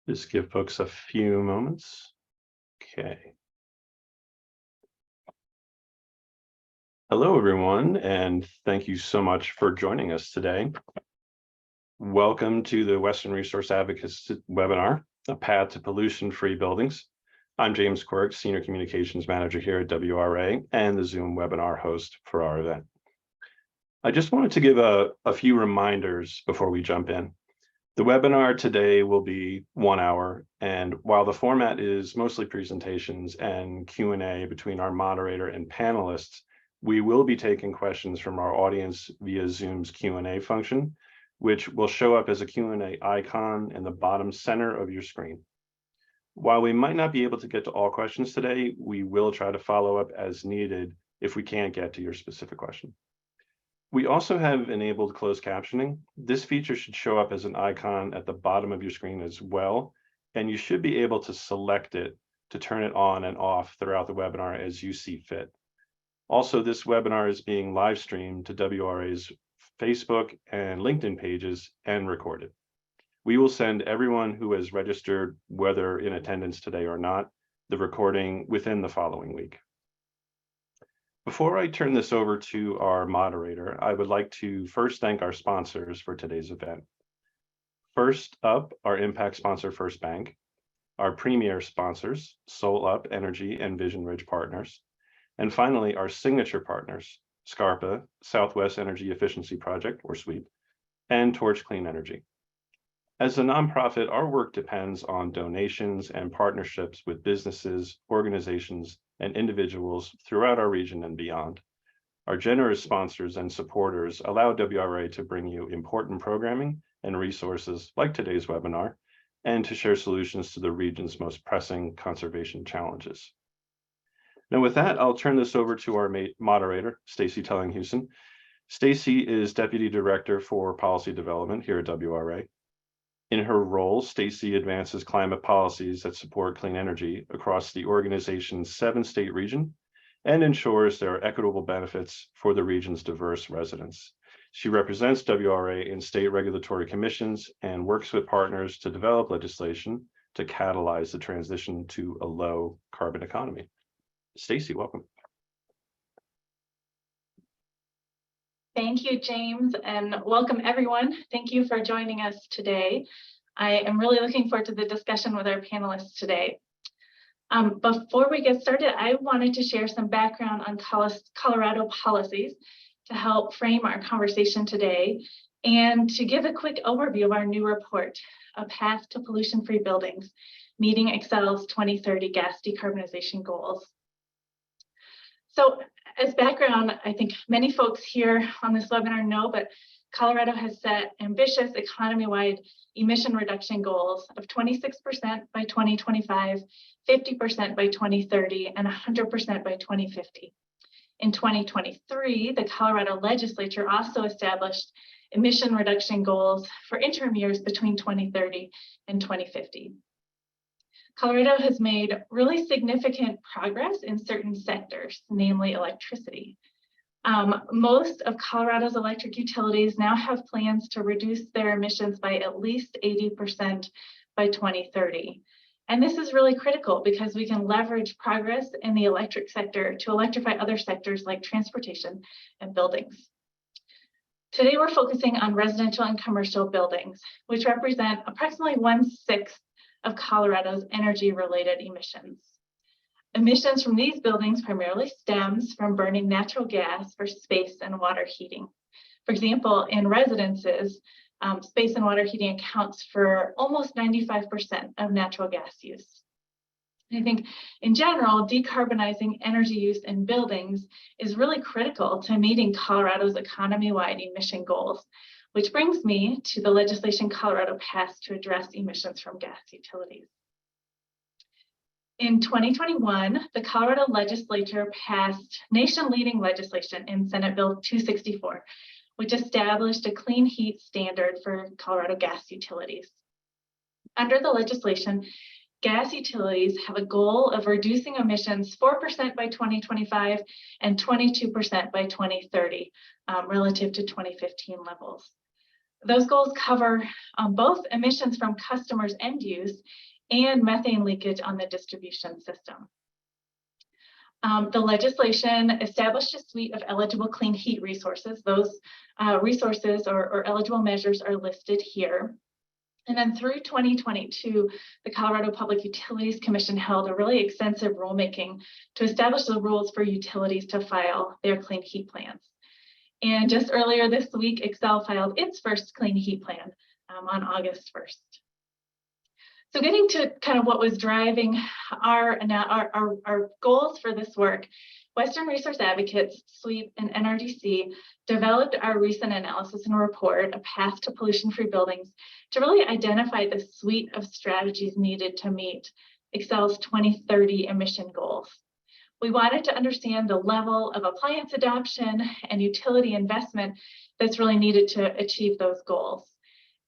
Just give folks a few moments. Okay. Hello, everyone, and thank you so much for joining us today. Welcome to the Western Resource Advocates webinar, A Path to Pollution-Free Buildings. I'm James Quirk, Senior Communications Manager here at WRA and the Zoom webinar host for our event. I just wanted to give a few reminders before we jump in. The webinar today will be 1 hour, and while the format is mostly presentations and Q&A between our moderator and panelists, we will be taking questions from our audience via Zoom's Q&A function, which will show up as a Q&A icon in the bottom center of your screen. While we might not be able to get to all questions today, we will try to follow up as needed if we can't get to your specific question. We also have enabled closed captioning. This feature should show up as an icon at the bottom of your screen as well, and you should be able to select it to turn it on and off throughout the webinar as you see fit. Also, this webinar is being live streamed to WRA's Facebook and LinkedIn pages and recorded. We will send everyone who has registered, whether in attendance today or not, the recording within the following week. Before I turn this over to our moderator, I would like to first thank our sponsors for today's event. First up, our impact sponsor, First Bank, our premier sponsors, SWEEP Energy and Vision Ridge Partners, and finally, our signature partners, SCARPA, Southwest Energy Efficiency Project, or SWEEP, and Torch Clean Energy. As a nonprofit, our work depends on donations and partnerships with businesses, organizations, and individuals throughout our region and beyond. Our generous sponsors and supporters allow WRA to bring you important programming and resources like today's webinar, and to share solutions to the region's most pressing conservation challenges. Now with that, I'll turn this over to our moderator, Stacey Telling-Houston. Stacey is Deputy Director for Policy Development here at WRA. In her role, Stacey advances climate policies that support clean energy across the organization's 7-state region and ensures there are equitable benefits for the region's diverse residents. She represents WRA in state regulatory commissions and works with partners to develop legislation to catalyze the transition to a low carbon economy. Stacey, welcome. Thank you, James, and welcome everyone. Thank you for joining us today. I am really looking forward to the discussion with our panelists today. Before we get started, I wanted to share some background on Colorado policies to help frame our conversation today and to give a quick overview of our new report, A Path to Pollution-Free Buildings, Meeting Xcel's 2030 Gas Decarbonization Goals. So as background, I think many folks here on this webinar know, but Colorado has set ambitious economy-wide emission reduction goals of 26% by 2025, 50% by 2030, and 100% by 2050. In 2023, the Colorado legislature also established emission reduction goals for interim years between 2030 and 2050. Colorado has made really significant progress in certain sectors, namely electricity. Most of Colorado's electric utilities now have plans to reduce their emissions by at least 80% by 2030. And this is really critical because we can leverage progress in the electric sector to electrify other sectors like transportation and buildings. Today, we're focusing on residential and commercial buildings, which represent approximately 1/6 of Colorado's energy-related emissions. Emissions from these buildings primarily stems from burning natural gas for space and water heating. For example, in residences, space and water heating accounts for almost 95% of natural gas use. And I think in general, decarbonizing energy use in buildings is really critical to meeting Colorado's economy-wide emission goals, which brings me to the legislation Colorado passed to address emissions from gas utilities. In 2021, the Colorado legislature passed nation-leading legislation in Senate Bill 264, which established a clean heat standard for Colorado gas utilities. Under the legislation, gas utilities have a goal of reducing emissions 4% by 2025 and 22% by 2030 relative to 2015 levels. Those goals cover both emissions from customers' end use and methane leakage on the distribution system. The legislation established a suite of eligible clean heat resources. Those resources or eligible measures are listed here. And then through 2022, the Colorado Public Utilities Commission held a really extensive rulemaking to establish the rules for utilities to file their clean heat plans. And just earlier this week, Xcel filed its first clean heat plan on August 1st. So getting to kind of what was driving our goals for this work, Western Resource Advocates, SWEEP and NRDC developed our recent analysis and report, A Path to Pollution-Free Buildings, to really identify the suite of strategies needed to meet Xcel's 2030 emission goals. We wanted to understand the level of appliance adoption and utility investment that's really needed to achieve those goals.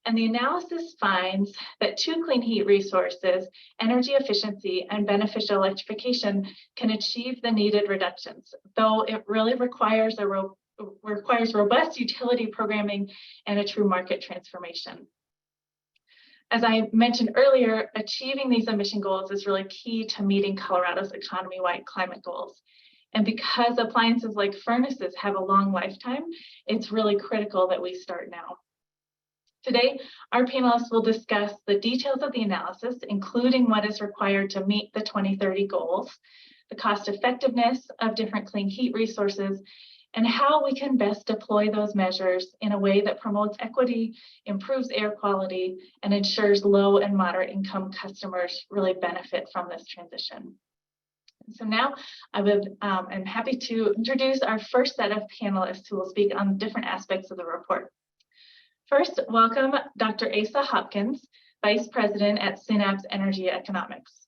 And the analysis finds that two clean heat resources, energy efficiency and beneficial electrification, can achieve the needed reductions, though it really requires robust utility programming and a true market transformation. As I mentioned earlier, achieving these emission goals is really key to meeting Colorado's economy-wide climate goals. And because appliances like furnaces have a long lifetime, it's really critical that we start now. Today, our panelists will discuss the details of the analysis, including what is required to meet the 2030 goals, the cost effectiveness of different clean heat resources, and how we can best deploy those measures in a way that promotes equity, improves air quality, and ensures low and moderate income customers really benefit from this transition. So now I'm happy to introduce our first set of panelists who will speak on different aspects of the report. First, welcome Dr. Asa Hopkins, Vice President at Synapse Energy Economics.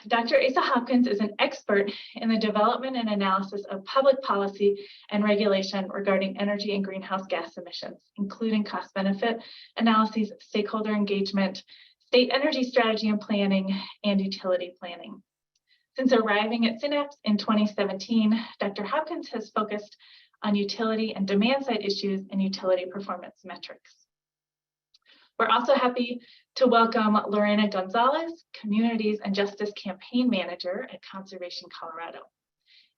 Dr. Asa Hopkins is an expert in the development and analysis of public policy and regulation regarding energy and greenhouse gas emissions, including cost-benefit analyses, stakeholder engagement, state energy strategy and planning, and utility planning. Since arriving at Synapse in 2017, Dr. Hopkins has focused on utility and demand-side issues and utility performance metrics. We're also happy to welcome Lorena Gonzalez, Communities and Justice Campaign Manager at Conservation Colorado.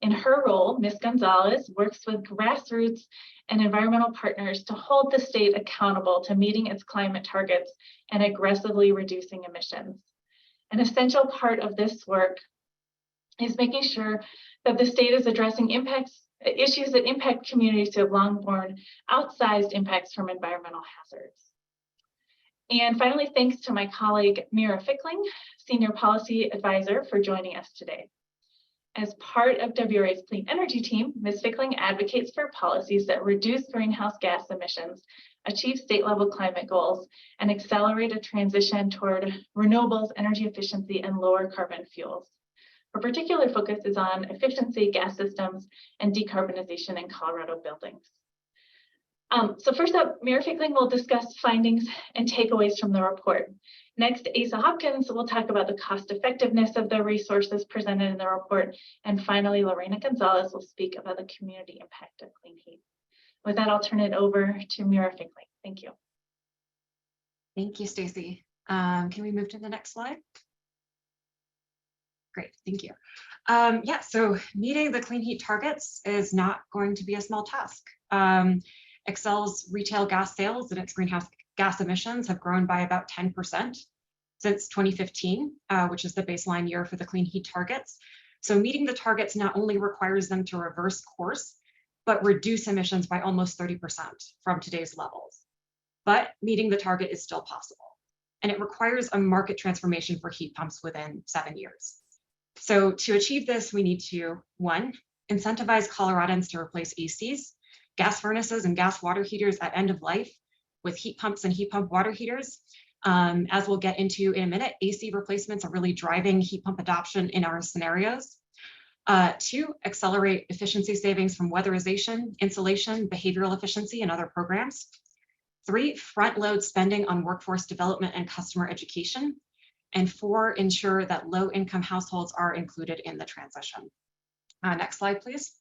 In her role, Ms. Gonzalez works with grassroots and environmental partners to hold the state accountable to meeting its climate targets and aggressively reducing emissions. An essential part of this work is making sure that the state is addressing issues that impact communities who have long borne outsized impacts from environmental hazards. And finally, thanks to my colleague, Mira Fickling, Senior Policy Advisor, for joining us today. As part of WRA's Clean Energy team, Ms. Fickling advocates for policies that reduce greenhouse gas emissions, achieve state-level climate goals, and accelerate a transition toward renewables, energy efficiency, and lower carbon fuels. Her particular focus is on efficiency, gas systems, and decarbonization in Colorado buildings. So first up, Mira Fickling will discuss findings and takeaways from the report. Next, Asa Hopkins will talk about the cost effectiveness of the resources presented in the report. And finally, Lorena Gonzalez will speak about the community impact of clean heat. With that, I'll turn it over to Mira Fickling. Thank you. Thank you, Stacy. Can we move to the next slide? Great, thank you. Yeah, so meeting the clean heat targets is not going to be a small task. Xcel's retail gas sales and its greenhouse gas emissions have grown by about 10% since 2015, which is the baseline year for the clean heat targets. So meeting the targets not only requires them to reverse course, but reduce emissions by almost 30% from today's levels. But meeting the target is still possible, and it requires a market transformation for heat pumps within 7 years. So to achieve this, we need to, 1, incentivize Coloradans to replace ACs, gas furnaces, and gas water heaters at end of life with heat pumps and heat pump water heaters. As we'll get into in a minute, AC replacements are really driving heat pump adoption in our scenarios. 2, accelerate efficiency savings from weatherization, insulation, behavioral efficiency, and other programs. 3, front load spending on workforce development and customer education. And 4, ensure that low-income households are included in the transition. Next slide, please.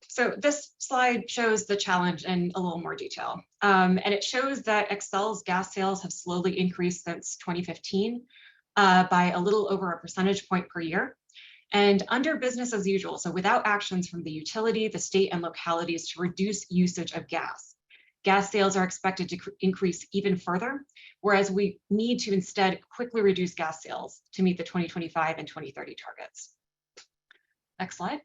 So this slide shows the challenge in a little more detail. And it shows that Xcel's gas sales have slowly increased since 2015 by a little over a percentage point per year. And under business as usual, so without actions from the utility, the state, and localities to reduce usage of gas, gas sales are expected to increase even further, whereas we need to instead quickly reduce gas sales to meet the 2025 and 2030 targets. Next slide.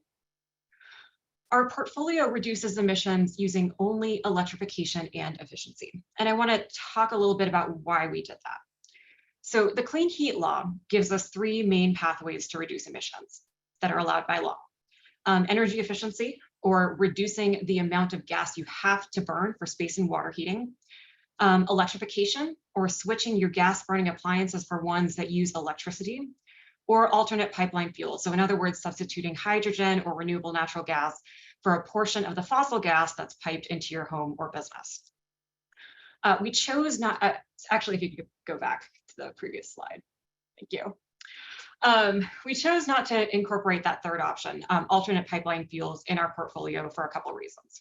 Our portfolio reduces emissions using only electrification and efficiency. And I want to talk a little bit about why we did that. So the Clean Heat Law gives us three main pathways to reduce emissions that are allowed by law. Energy efficiency, or reducing the amount of gas you have to burn for space and water heating. Electrification, or switching your gas burning appliances for ones that use electricity. Or alternate pipeline fuel. So in other words, substituting hydrogen or renewable natural gas for a portion of the fossil gas that's piped into your home or business. We chose not, actually, if you could go back to the previous slide, thank you. We chose not to incorporate that third option, alternate pipeline fuels, in our portfolio for a couple of reasons.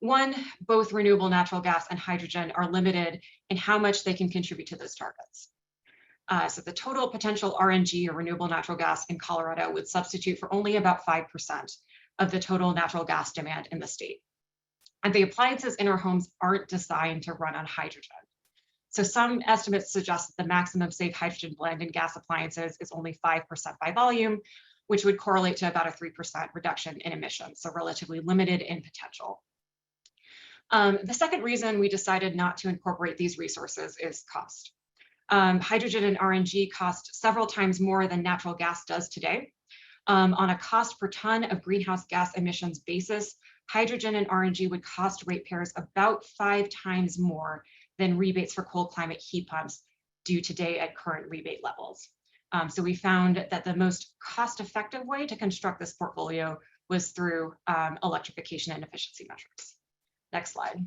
One, both renewable natural gas and hydrogen are limited in how much they can contribute to those targets. So the total potential RNG, or renewable natural gas, in Colorado would substitute for only about 5% of the total natural gas demand in the state. And the appliances in our homes aren't designed to run on hydrogen. So some estimates suggest that the maximum safe hydrogen blend in gas appliances is only 5% by volume, which would correlate to about a 3% reduction in emissions, so relatively limited in potential. The second reason we decided not to incorporate these resources is cost. Hydrogen and RNG cost several times more than natural gas does today. On a cost per ton of greenhouse gas emissions basis, hydrogen and RNG would cost ratepayers about 5 times more than rebates for cold climate heat pumps do today at current rebate levels. So we found that the most cost-effective way to construct this portfolio was through electrification and efficiency measures. Next slide.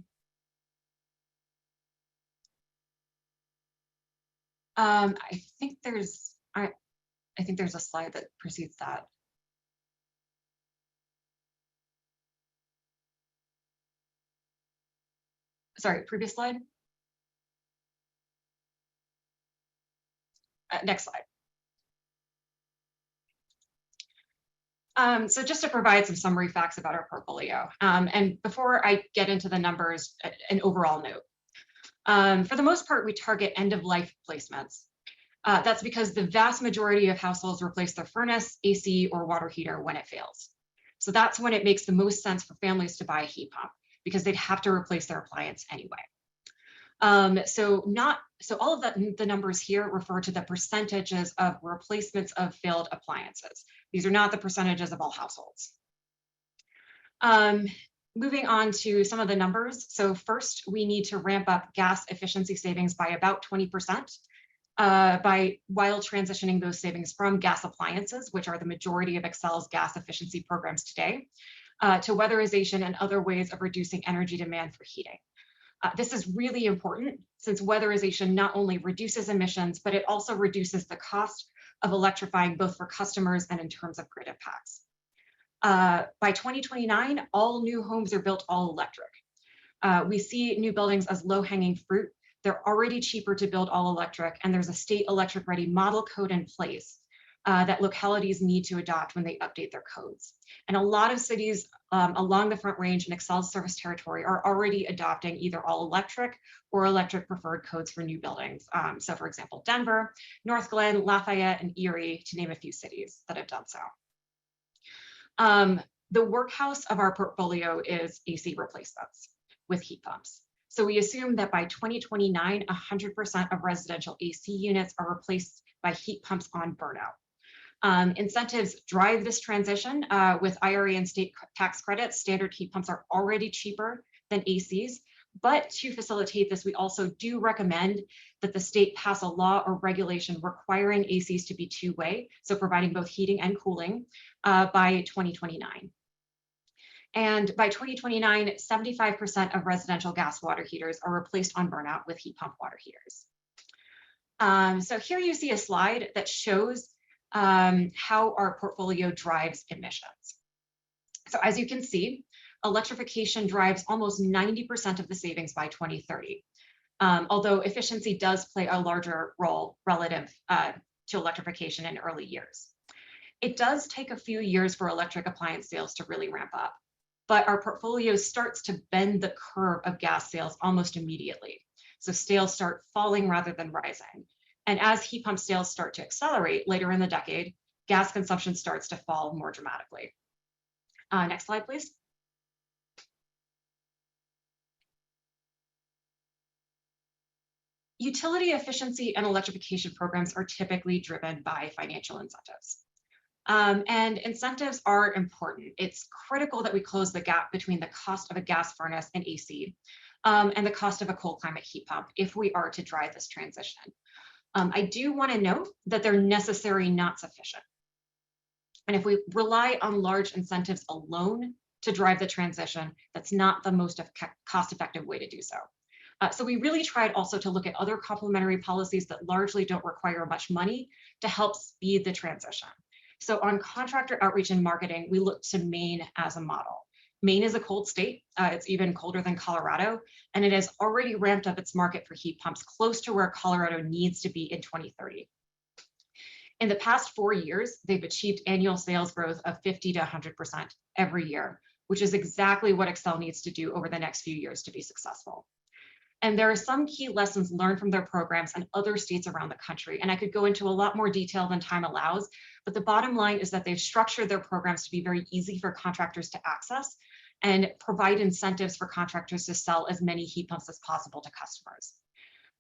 I think there's a slide that precedes that. Sorry, previous slide. Next slide. So just to provide some summary facts about our portfolio, and before I get into the numbers, an overall note. For the most part, we target end-of-life replacements. That's because the vast majority of households replace their furnace, AC, or water heater when it fails. So that's when it makes the most sense for families to buy a heat pump, because they'd have to replace their appliance anyway. So all of the numbers here refer to the percentages of replacements of failed appliances. These are not the percentages of all households. Moving on to some of the numbers. So first, we need to ramp up gas efficiency savings by about 20% while transitioning those savings from gas appliances, which are the majority of Xcel's gas efficiency programs today, to weatherization and other ways of reducing energy demand for heating. This is really important since weatherization not only reduces emissions, but it also reduces the cost of electrifying both for customers and in terms of grid impacts. By 2029, all new homes are built all electric. We see new buildings as low-hanging fruit. They're already cheaper to build all electric, and there's a state electric ready model code in place that localities need to adopt when they update their codes. And a lot of cities along the Front Range in Xcel's service territory are already adopting either all electric or electric preferred codes for new buildings. So for example, Denver, North Glen, Lafayette, and Erie, to name a few cities that have done so. The workhouse of our portfolio is AC replacements with heat pumps. So we assume that by 2029, 100% of residential AC units are replaced by heat pumps on burnout. Incentives drive this transition. With IRA and state tax credits, standard heat pumps are already cheaper than ACs. But to facilitate this, we also do recommend that the state pass a law or regulation requiring ACs to be two-way, so providing both heating and cooling by 2029. And by 2029, 75% of residential gas water heaters are replaced on burnout with heat pump water heaters. So here you see a slide that shows how our portfolio drives emissions. So as you can see, electrification drives almost 90% of the savings by 2030. Although efficiency does play a larger role relative to electrification in early years. It does take a few years for electric appliance sales to really ramp up, but our portfolio starts to bend the curve of gas sales almost immediately. So sales start falling rather than rising. And as heat pump sales start to accelerate later in the decade, gas consumption starts to fall more dramatically. Next slide, please. Utility efficiency and electrification programs are typically driven by financial incentives. And incentives are important. It's critical that we close the gap between the cost of a gas furnace and AC and the cost of a cold climate heat pump if we are to drive this transition. I do want to note that they're necessary, not sufficient. And if we rely on large incentives alone to drive the transition, that's not the most cost-effective way to do so. So we really tried also to look at other complementary policies that largely don't require much money to help speed the transition. So on contractor outreach and marketing, we looked to Maine as a model. Maine is a cold state. It's even colder than Colorado, and it has already ramped up its market for heat pumps close to where Colorado needs to be in 2030. In the past 4 years, they've achieved annual sales growth of 50 to 100% every year, which is exactly what Xcel needs to do over the next few years to be successful. And there are some key lessons learned from their programs and other states around the country. And I could go into a lot more detail than time allows, but the bottom line is that they've structured their programs to be very easy for contractors to access and provide incentives for contractors to sell as many heat pumps as possible to customers.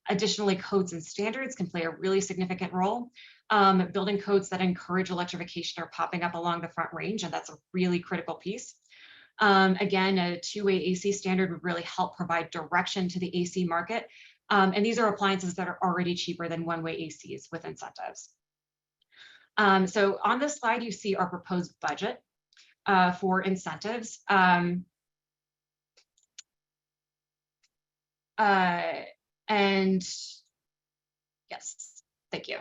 Additionally, codes and standards can play a really significant role. Building codes that encourage electrification are popping up along the Front Range, and that's a really critical piece. Again, a two-way AC standard would really help provide direction to the AC market. And these are appliances that are already cheaper than one-way ACs with incentives. So on this slide, you see our proposed budget for incentives. And yes, thank you.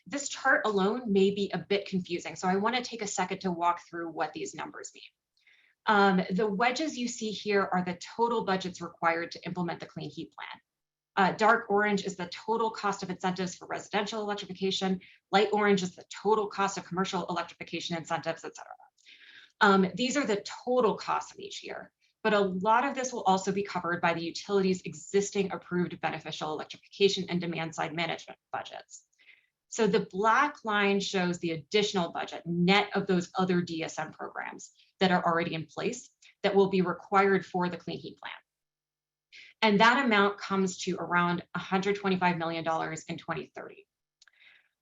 This chart alone may be a bit confusing, so I want to take a second to walk through what these numbers mean. The wedges you see here are the total budgets required to implement the Clean Heat Plan. Dark orange is the total cost of incentives for residential electrification. Light orange is the total cost of commercial electrification incentives, et cetera. These are the total costs of each year, but a lot of this will also be covered by the utility's existing approved beneficial electrification and demand side management budgets. So the black line shows the additional budget net of those other DSM programs that are already in place that will be required for the Clean Heat Plan. And that amount comes to around $125 million in 2030.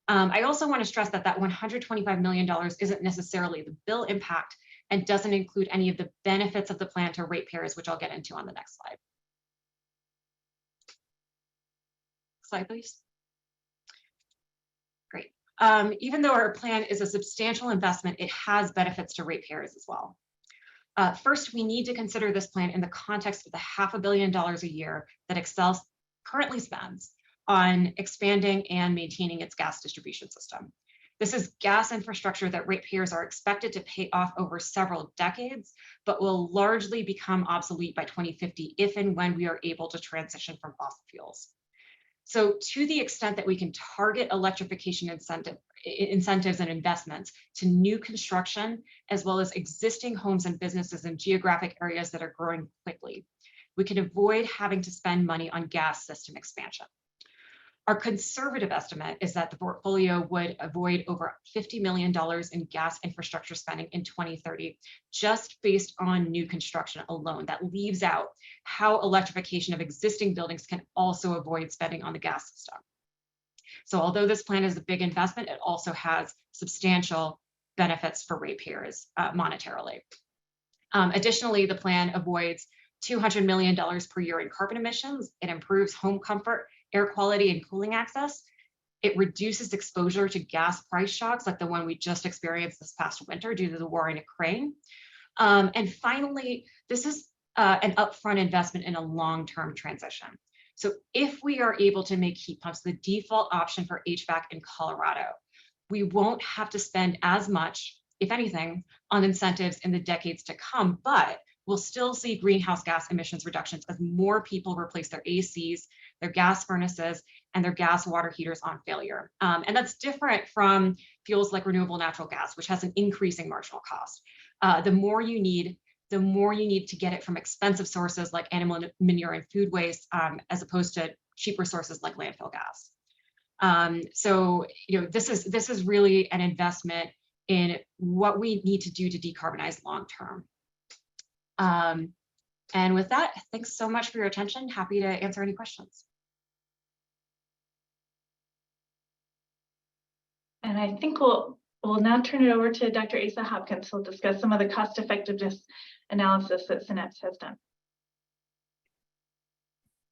I also want to stress that that $125 million isn't necessarily the bill impact and doesn't include any of the benefits of the plan to ratepayers, which I'll get into on the next slide. Slide, please. Great. Even though our plan is a substantial investment, it has benefits to ratepayers as well. First, we need to consider this plan in the context of the $500 million a year that Xcel currently spends on expanding and maintaining its gas distribution system. This is gas infrastructure that ratepayers are expected to pay off over several decades, but will largely become obsolete by 2050 if and when we are able to transition from fossil fuels. So to the extent that we can target electrification incentives and investments to new construction, as well as existing homes and businesses in geographic areas that are growing quickly, we can avoid having to spend money on gas system expansion. Our conservative estimate is that the portfolio would avoid over $50 million in gas infrastructure spending in 2030, just based on new construction alone. That leaves out how electrification of existing buildings can also avoid spending on the gas system. So although this plan is a big investment, it also has substantial benefits for ratepayers monetarily. Additionally, the plan avoids $200 million per year in carbon emissions. It improves home comfort, air quality, and cooling access. It reduces exposure to gas price shocks like the one we just experienced this past winter due to the war in Ukraine. And finally, this is an upfront investment in a long-term transition. So if we are able to make heat pumps the default option for HVAC in Colorado, we won't have to spend as much if anything, on incentives in the decades to come, but we'll still see greenhouse gas emissions reductions as more people replace their ACs, their gas furnaces, and their gas water heaters on failure. And that's different from fuels like renewable natural gas, which has an increasing marginal cost. The more you need to get it from expensive sources like animal manure and food waste, as opposed to cheaper sources like landfill gas. So, this is really an investment in what we need to do to decarbonize long term. And with that, thanks so much for your attention. Happy to answer any questions. And I think we'll now turn it over to Dr. Asa Hopkins, who'll discuss some of the cost effectiveness analysis that Synapse has done.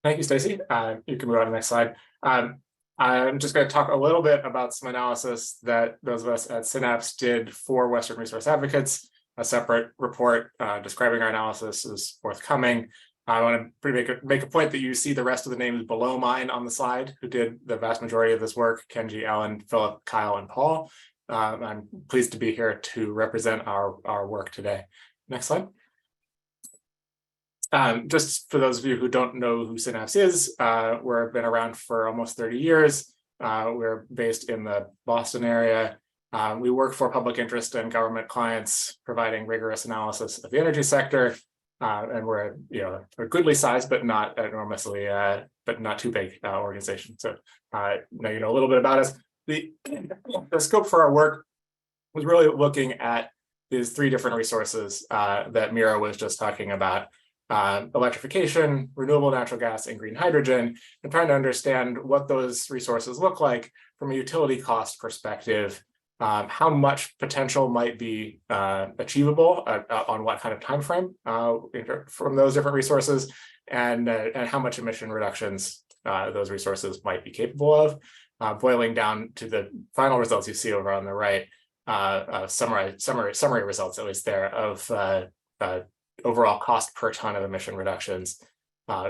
Thank you, Stacy. You can move on to the next slide. I'm just going to talk a little bit about some analysis that those of us at Synapse did for Western Resource Advocates. A separate report describing our analysis is forthcoming. I want to make a point that you see the rest of the names below mine on the slide, who did the vast majority of this work: Kenji, Ellen, Philip, Kyle, and Paul. I'm pleased to be here to represent our work today. Next slide. Just for those of you who don't know who Synapse is, we've been around for almost 30 years. We're based in the Boston area. We work for public interest and government clients, providing rigorous analysis of the energy sector. And we're a goodly size, but not enormously, but not too big organization. So now you know a little bit about us. The scope for our work was really looking at these three different resources that Mira was just talking about: electrification, renewable natural gas, and green hydrogen, and trying to understand what those resources look like from a utility cost perspective. How much potential might be achievable on what kind of time frame from those different resources, and how much emission reductions those resources might be capable of, boiling down to the final results you see over on the right, summary results, at least there, of overall cost per ton of emission reductions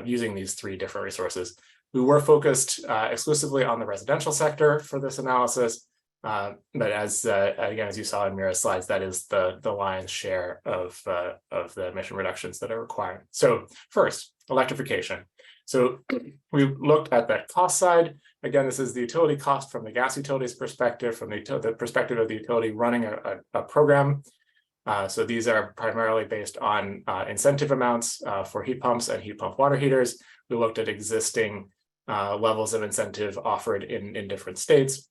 using these three different resources. We were focused exclusively on the residential sector for this analysis. But as again, as you saw in Mira's slides, that is the lion's share of the emission reductions that are required. So first, electrification. So we looked at that cost side. Again, this is the utility cost from the gas utility's perspective, from the perspective of the utility running a program. So these are primarily based on incentive amounts for heat pumps and heat pump water heaters. We looked at existing levels of incentive offered in different states.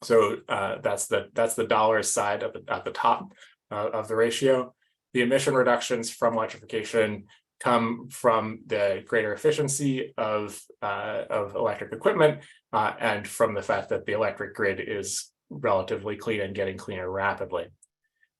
So that's the dollars side at the top of the ratio. The emission reductions from electrification come from the greater efficiency of electric equipment and from the fact that the electric grid is relatively clean and getting cleaner rapidly.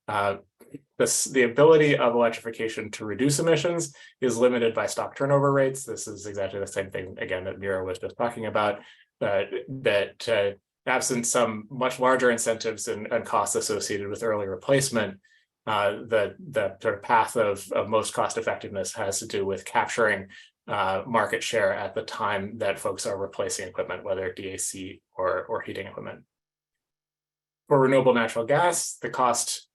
The ability of electrification to reduce emissions is limited by stock turnover rates. This is exactly the same thing, again, that Mira was just talking about, that absent some much larger incentives and costs associated with early replacement, the sort of path of most cost effectiveness has to do with capturing market share at the time that folks are replacing equipment, whether DAC or heating equipment. For renewable natural gas, the cost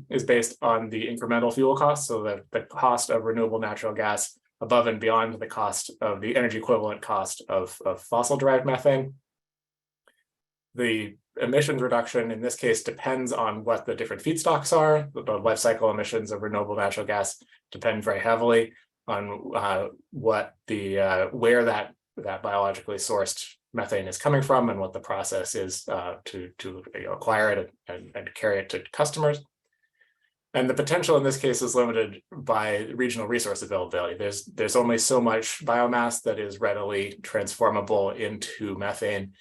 is based on the incremental fuel cost, so the cost of renewable natural gas above and beyond the cost of the energy equivalent cost of fossil-derived methane. The emissions reduction in this case depends on what the different feedstocks are. The life cycle emissions of renewable natural gas depend very heavily on where that biologically sourced methane is coming from and what the process is to acquire it and carry it to customers. And the potential in this case is limited by regional resource availability. There's only so much biomass that is readily transformable into methane.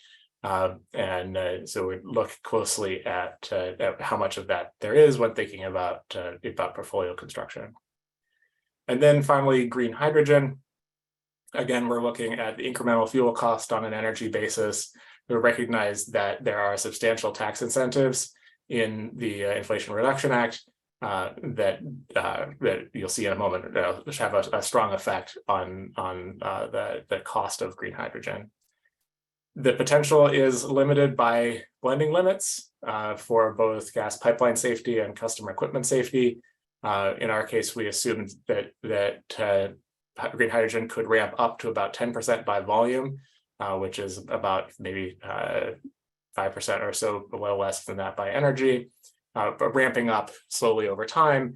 So we look closely at how much of that there is when thinking about portfolio construction. And then finally, green hydrogen. Again, we're looking at the incremental fuel cost on an energy basis. We recognize that there are substantial tax incentives in the Inflation Reduction Act that you'll see in a moment, which have a strong effect on the cost of green hydrogen. The potential is limited by blending limits for both gas pipeline safety and customer equipment safety. In our case, we assumed that green hydrogen could ramp up to about 10% by volume, which is about maybe 5% or so, a little less than that by energy, but ramping up slowly over time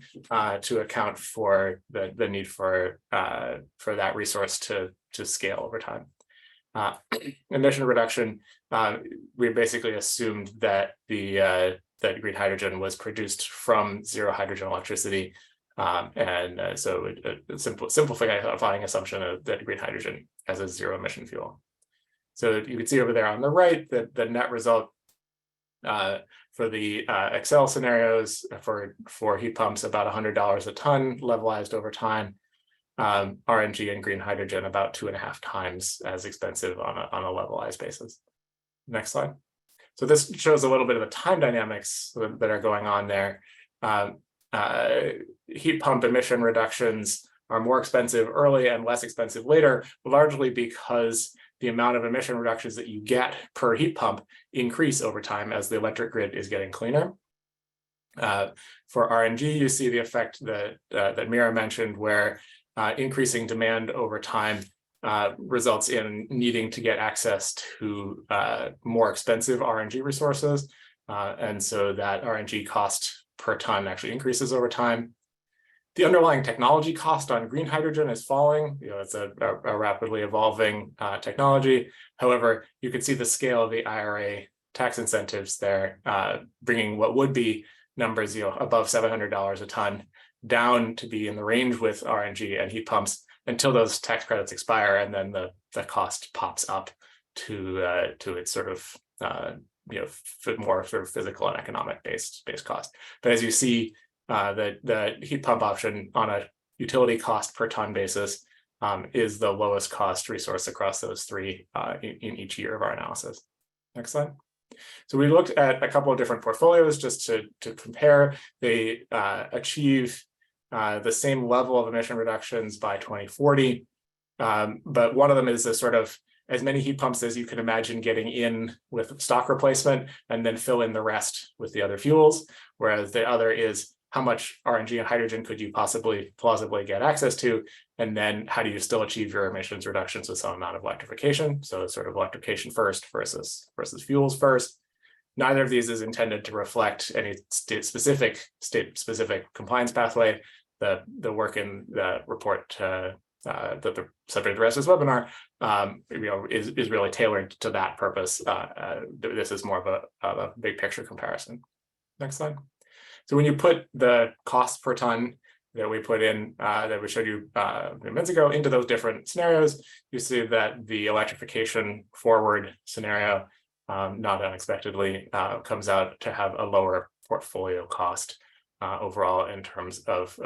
to account for the need for that resource to scale over time. Emission reduction, we basically assumed that that green hydrogen was produced from zero hydrogen electricity, so a simplifying assumption of that green hydrogen as a zero emission fuel. So you can see over there on the right that the net result for the Xcel scenarios for heat pumps about $100 a ton levelized over time. RNG and green hydrogen about 2.5 times as expensive on a levelized basis. Next slide. So this shows a little bit of the time dynamics that are going on there. Heat pump emission reductions are more expensive early and less expensive later, largely because the amount of emission reductions that you get per heat pump increase over time as the electric grid is getting cleaner. For RNG, you see the effect that Mira mentioned, where increasing demand over time results in needing to get access to more expensive RNG resources. And so that RNG cost per ton actually increases over time. The underlying technology cost on green hydrogen is falling. It's a rapidly evolving technology. However, you can see the scale of the IRA tax incentives there, bringing what would be numbers above $700 a ton down to be in the range with RNG and heat pumps until those tax credits expire, and then the cost pops up to its sort of more sort of physical and economic based cost. But as you see, the heat pump option on a utility cost per ton basis is the lowest cost resource across those three in each year of our analysis. Next slide. So we looked at a couple of different portfolios just to compare. They achieve the same level of emission reductions by 2040. But one of them is a sort of as many heat pumps as you can imagine getting in with stock replacement and then fill in the rest with the other fuels. Whereas the other is how much RNG and hydrogen could you possibly plausibly get access to? And then how do you still achieve your emissions reductions with some amount of electrification? So sort of electrification first versus fuels first. Neither of these is intended to reflect any state-specific compliance pathway. The work in the report that the subject of the rest of this webinar is really tailored to that purpose. This is more of a big picture comparison. Next slide. So when you put the cost per ton that we put in, that we showed you minutes ago, into those different scenarios, you see that the electrification forward scenario, not unexpectedly, comes out to have a lower portfolio cost overall in terms of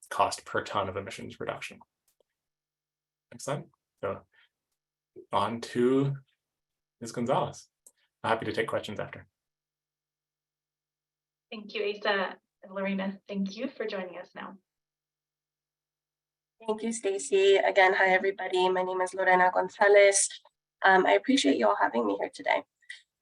cost per ton of emissions reduction. Next slide. So on to Ms. Gonzalez. I'm happy to take questions after. Thank you, Asa and Lorena. Thank you for joining us now. Thank you, Stacy. Again, hi, everybody. My name is Lorena Gonzalez. I appreciate you all having me here today.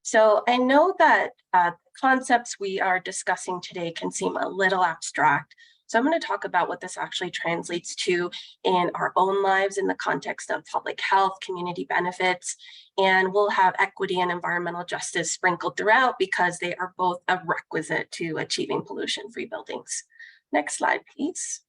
So I know that the concepts we are discussing today can seem a little abstract. So I'm going to talk about what this actually translates to in our own lives in the context of public health, community benefits, and we'll have equity and environmental justice sprinkled throughout because they are both a requisite to achieving pollution-free buildings. Next slide, please.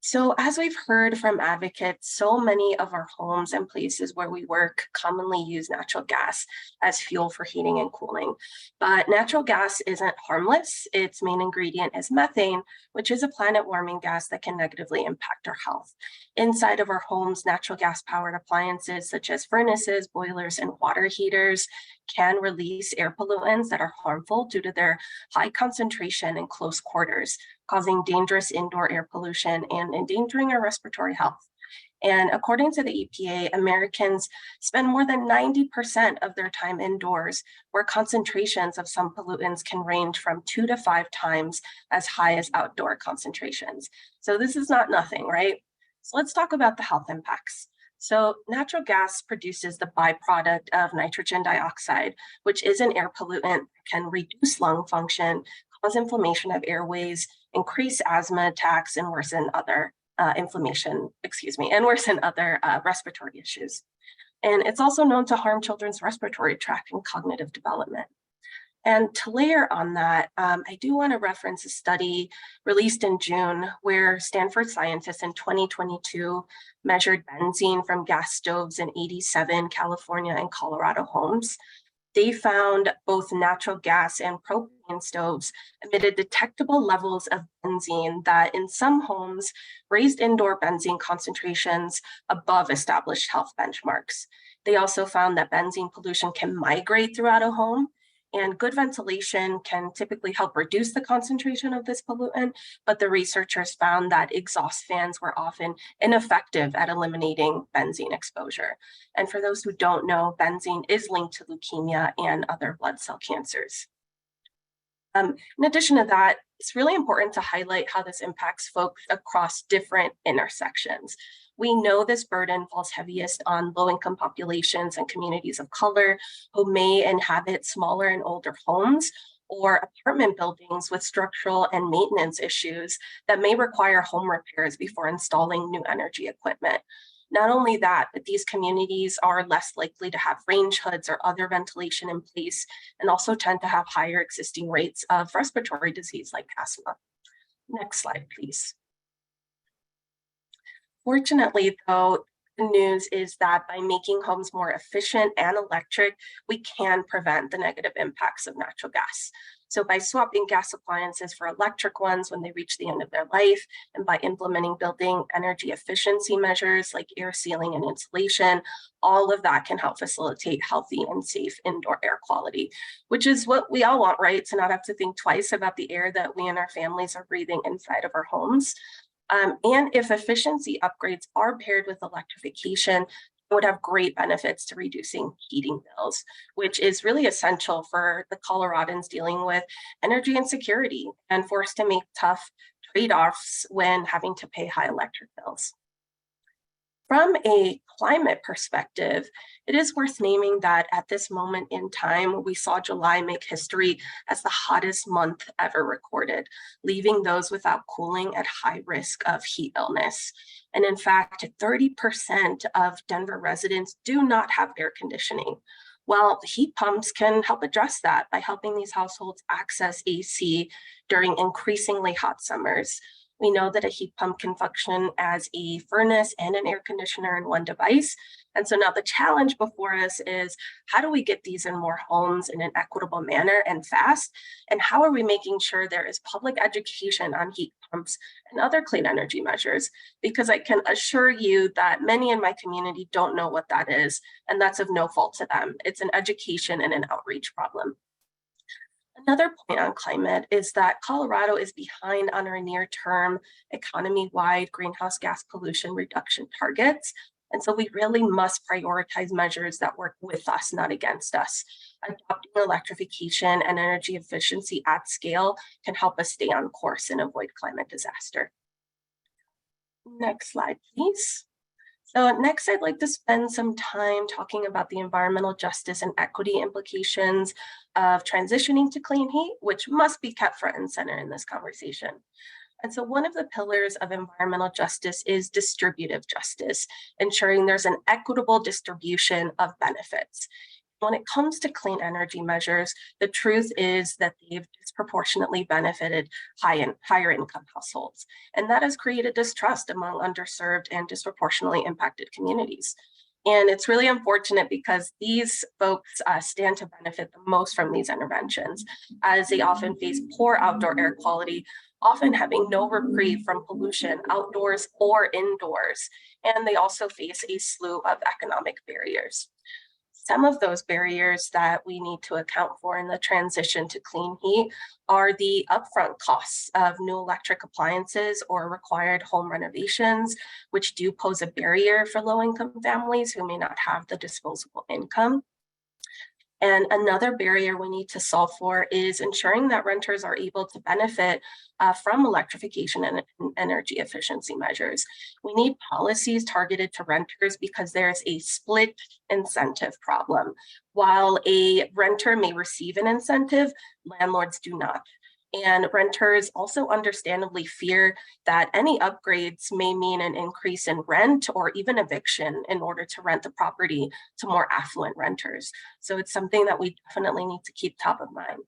So as we've heard from advocates, so many of our homes and places where we work commonly use natural gas as fuel for heating and cooling. But natural gas isn't harmless. Its main ingredient is methane, which is a planet-warming gas that can negatively impact our health. Inside of our homes, natural gas-powered appliances such as furnaces, boilers, and water heaters can release air pollutants that are harmful due to their high concentration in close quarters, causing dangerous indoor air pollution and endangering our respiratory health. And according to the EPA, Americans spend more than 90% of their time indoors, where concentrations of some pollutants can range from 2 to 5 times as high as outdoor concentrations. So this is not nothing, right? So let's talk about the health impacts. So natural gas produces the byproduct of nitrogen dioxide, which is an air pollutant that can reduce lung function, cause inflammation of airways, increase asthma attacks, and worsen other respiratory issues. And it's also known to harm children's respiratory tract and cognitive development. And to layer on that, I do want to reference a study released in June where Stanford scientists in 2022 measured benzene from gas stoves in 87 California and Colorado homes. They found both natural gas and propane stoves emitted detectable levels of benzene that in some homes raised indoor benzene concentrations above established health benchmarks. They also found that benzene pollution can migrate throughout a home, and good ventilation can typically help reduce the concentration of this pollutant, but the researchers found that exhaust fans were often ineffective at eliminating benzene exposure. And for those who don't know, benzene is linked to leukemia and other blood cell cancers. In addition to that, it's really important to highlight how this impacts folks across different intersections. We know this burden falls heaviest on low-income populations and communities of color who may inhabit smaller and older homes or apartment buildings with structural and maintenance issues that may require home repairs before installing new energy equipment. Not only that, but these communities are less likely to have range hoods or other ventilation in place, and also tend to have higher existing rates of respiratory disease like asthma. Next slide, please. Fortunately, though, the news is that by making homes more efficient and electric, we can prevent the negative impacts of natural gas. So by swapping gas appliances for electric ones when they reach the end of their life, and by implementing building energy efficiency measures like air sealing and insulation, all of that can help facilitate healthy and safe indoor air quality, which is what we all want, right? To not have to think twice about the air that we and our families are breathing inside of our homes. And if efficiency upgrades are paired with electrification, it would have great benefits to reducing heating bills, which is really essential for the Coloradans dealing with energy insecurity and forced to make tough trade-offs when having to pay high electric bills. From a climate perspective, it is worth naming that at this moment in time, we saw July make history as the hottest month ever recorded, leaving those without cooling at high risk of heat illness. And in fact, 30% of Denver residents do not have air conditioning. Well, heat pumps can help address that by helping these households access AC during increasingly hot summers. We know that a heat pump can function as a furnace and an air conditioner in one device. And so now the challenge before us is, how do we get these in more homes in an equitable manner and fast? And how are we making sure there is public education on heat pumps and other clean energy measures? Because I can assure you that many in my community don't know what that is, and that's of no fault to them. It's an education and an outreach problem. Another point on climate is that Colorado is behind on our near-term economy-wide greenhouse gas pollution reduction targets. And so we really must prioritize measures that work with us, not against us. Adopting electrification and energy efficiency at scale can help us stay on course and avoid climate disaster. Next slide, please. So next, I'd like to spend some time talking about the environmental justice and equity implications of transitioning to clean heat, which must be kept front and center in this conversation. And so one of the pillars of environmental justice is distributive justice, ensuring there's an equitable distribution of benefits. When it comes to clean energy measures, the truth is that they've disproportionately benefited higher income households. And that has created distrust among underserved and disproportionately impacted communities. And it's really unfortunate because these folks stand to benefit the most from these interventions, as they often face poor outdoor air quality, often having no reprieve from pollution outdoors or indoors. And they also face a slew of economic barriers. Some of those barriers that we need to account for in the transition to clean heat are the upfront costs of new electric appliances or required home renovations, which do pose a barrier for low-income families who may not have the disposable income. And another barrier we need to solve for is ensuring that renters are able to benefit from electrification and energy efficiency measures. We need policies targeted to renters because there's a split incentive problem. While a renter may receive an incentive, landlords do not. And renters also understandably fear that any upgrades may mean an increase in rent or even eviction in order to rent the property to more affluent renters. So it's something that we definitely need to keep top of mind.